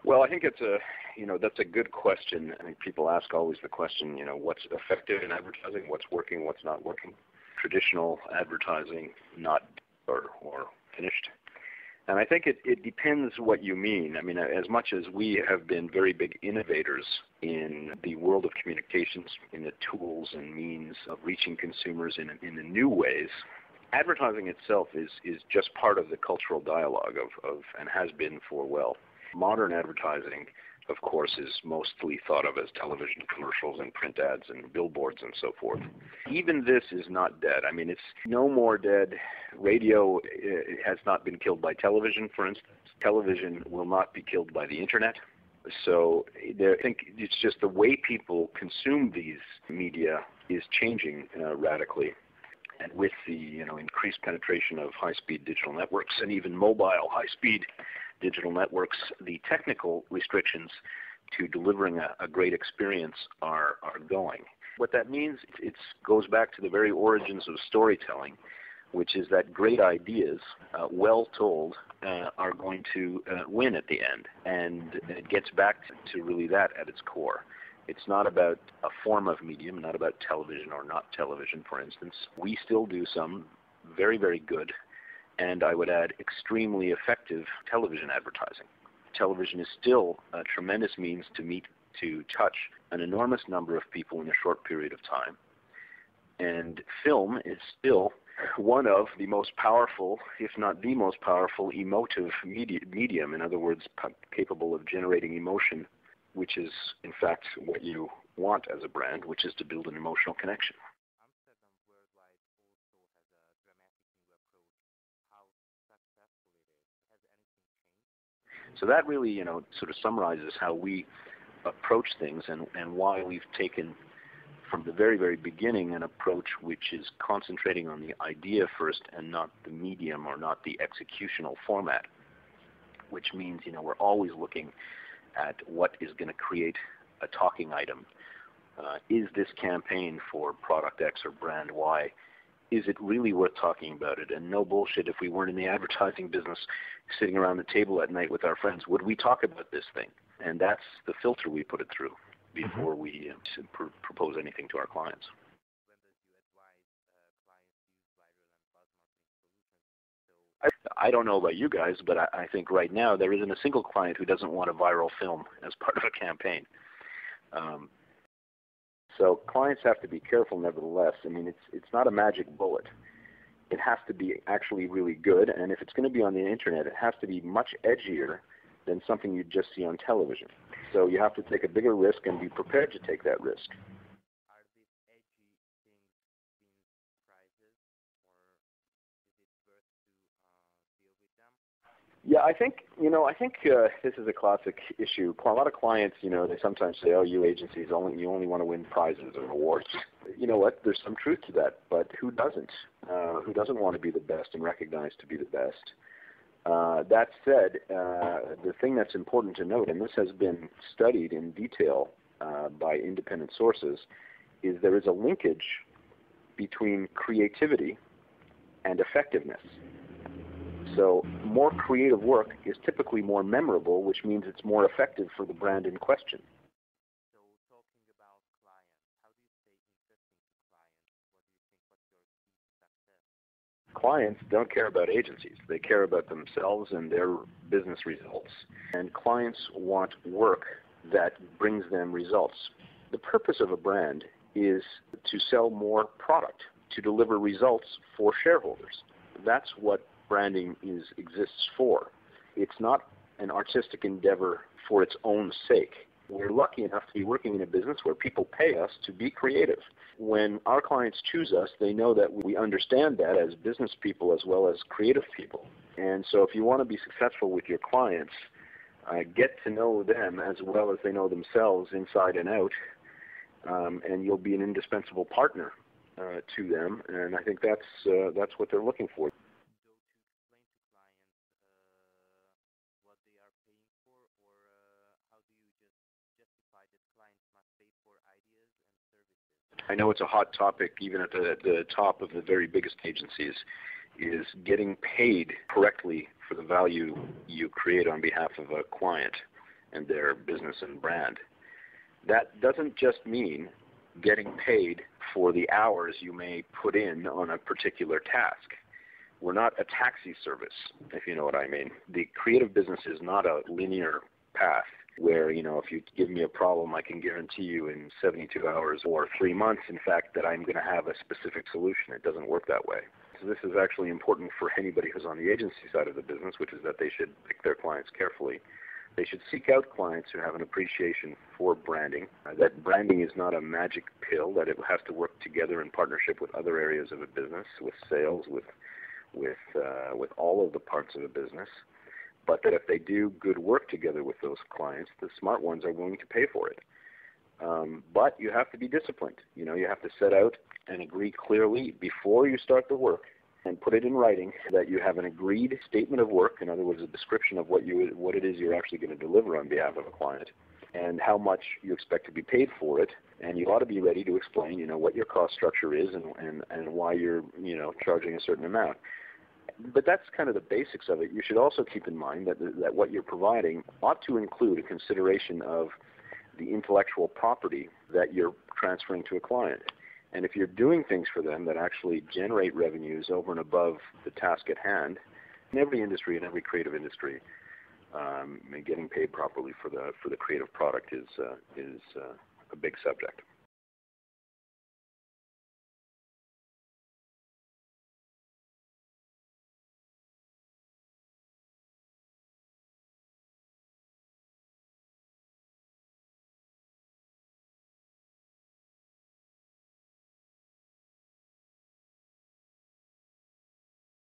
Well, I think that's a good question. I think people ask always the question, what's effective in advertising, what's working, what's not working. Traditional advertising, not or finished. And I think it depends what you mean. I mean, as much as we have been very big innovators in the world of communications, in the tools and means of reaching consumers in the new ways, advertising itself is just part of the cultural dialogue of and has been for, well, modern advertising, of course, is mostly thought of as television commercials and print ads and billboards and so forth. Even this is not dead. I mean, it's no more dead. Radio has not been killed by television, for instance. Television will not be killed by the internet. So I think it's just the way people consume these media is changing radically. And with the increased penetration of high-speed digital networks and even mobile high-speed digital networks, the technical restrictions to delivering a great experience are going. What that means, it goes back to the very origins of storytelling, which is that great ideas, well told, are going to win at the end. And it gets back to really that at its core. It's not about a form of medium, not about television or not television, for instance. We still do some very, very good, and I would add extremely effective television advertising. Television is still a tremendous means to touch an enormous number of people in a short period of time. And film is still one of the most powerful, if not the most powerful, emotive medium. In other words, capable of generating emotion, which is, in fact, what you want as a brand, which is to build an emotional connection. Amsterdam Worldwide also has a dramatic new approach. How successful it is? Has anything changed? So that really, sort of summarizes how we approach things and why we've taken from the very, very beginning an approach which is concentrating on the idea first and not the medium or not the executional format, which means, we're always looking at what is going to create a talking item. Is this campaign for product X or brand Y, is it really worth talking about it? And no bullshit, if we weren't in the advertising business sitting around the table at night with our friends, would we talk about this thing? And that's the filter we put it through before we propose anything to our clients. When did you advise clients use viral and buzz marketing solutions? I don't know about you guys, but I think right now there isn't a single client who doesn't want a viral film as part of a campaign. So clients have to be careful nevertheless. I mean, it's not a magic bullet. It has to be actually really good, and if it's going to be on the internet, it has to be much edgier than something you'd just see on television. So you have to take a bigger risk and be prepared to take that risk. Are these edgy things being prizes, or is it worth to deal with them? Yeah, I think this is a classic issue. A lot of clients, they sometimes say, "Oh, you agencies you only want to win prizes or awards." You know what? There's some truth to that, but who doesn't? Who doesn't want to be the best and recognized to be the best? That said, the thing that's important to note, and this has been studied in detail by independent sources, is there is a linkage between creativity and effectiveness. So more creative work is typically more memorable, which means it's more effective for the brand in question. So talking about clients, how do you stay interesting to clients? What do you think, what's your key to success? Clients don't care about agencies. They care about themselves and their business results. And clients want work that brings them results. The purpose of a brand is to sell more product, to deliver results for shareholders. That's what branding exists for. It's not an artistic endeavor for its own sake. We're lucky enough to be working in a business where people pay us to be creative. When our clients choose us, they know that we understand that as business people as well as creative people. And so if you want to be successful with your clients, get to know them as well as they know themselves inside and out, and you'll be an indispensable partner to them. And I think that's what they're looking for. I know it's a hot topic even at the top of the very biggest agencies, is getting paid correctly for the value you create on behalf of a client. and their business and brand. That doesn't just mean getting paid for the hours you may put in on a particular task. We're not a taxi service, if you know what I mean. The creative business is not a linear path where, if you give me a problem, I can guarantee you in 72 hours or 3 months, in fact, that I'm going to have a specific solution. It doesn't work that way. So this is actually important for anybody who's on the agency side of the business, which is that they should pick their clients carefully. They should seek out clients who have an appreciation for branding, that branding is not a magic pill, that it has to work together in partnership with other areas of a business, with sales, with all of the parts of a business, but that if they do good work together with those clients, the smart ones are willing to pay for it. But you have to be disciplined. You have to set out and agree clearly before you start the work and put it in writing that you have an agreed statement of work, in other words, a description of what it is you're actually going to deliver on behalf of a client, and how much you expect to be paid for it. And you ought to be ready to explain, what your cost structure is and why you're, charging a certain amount. But that's kind of the basics of it. You should also keep in mind that what you're providing ought to include a consideration of the intellectual property that you're transferring to a client. And if you're doing things for them that actually generate revenues over and above the task at hand, in every industry, in every creative industry, getting paid properly for the creative product is a big subject.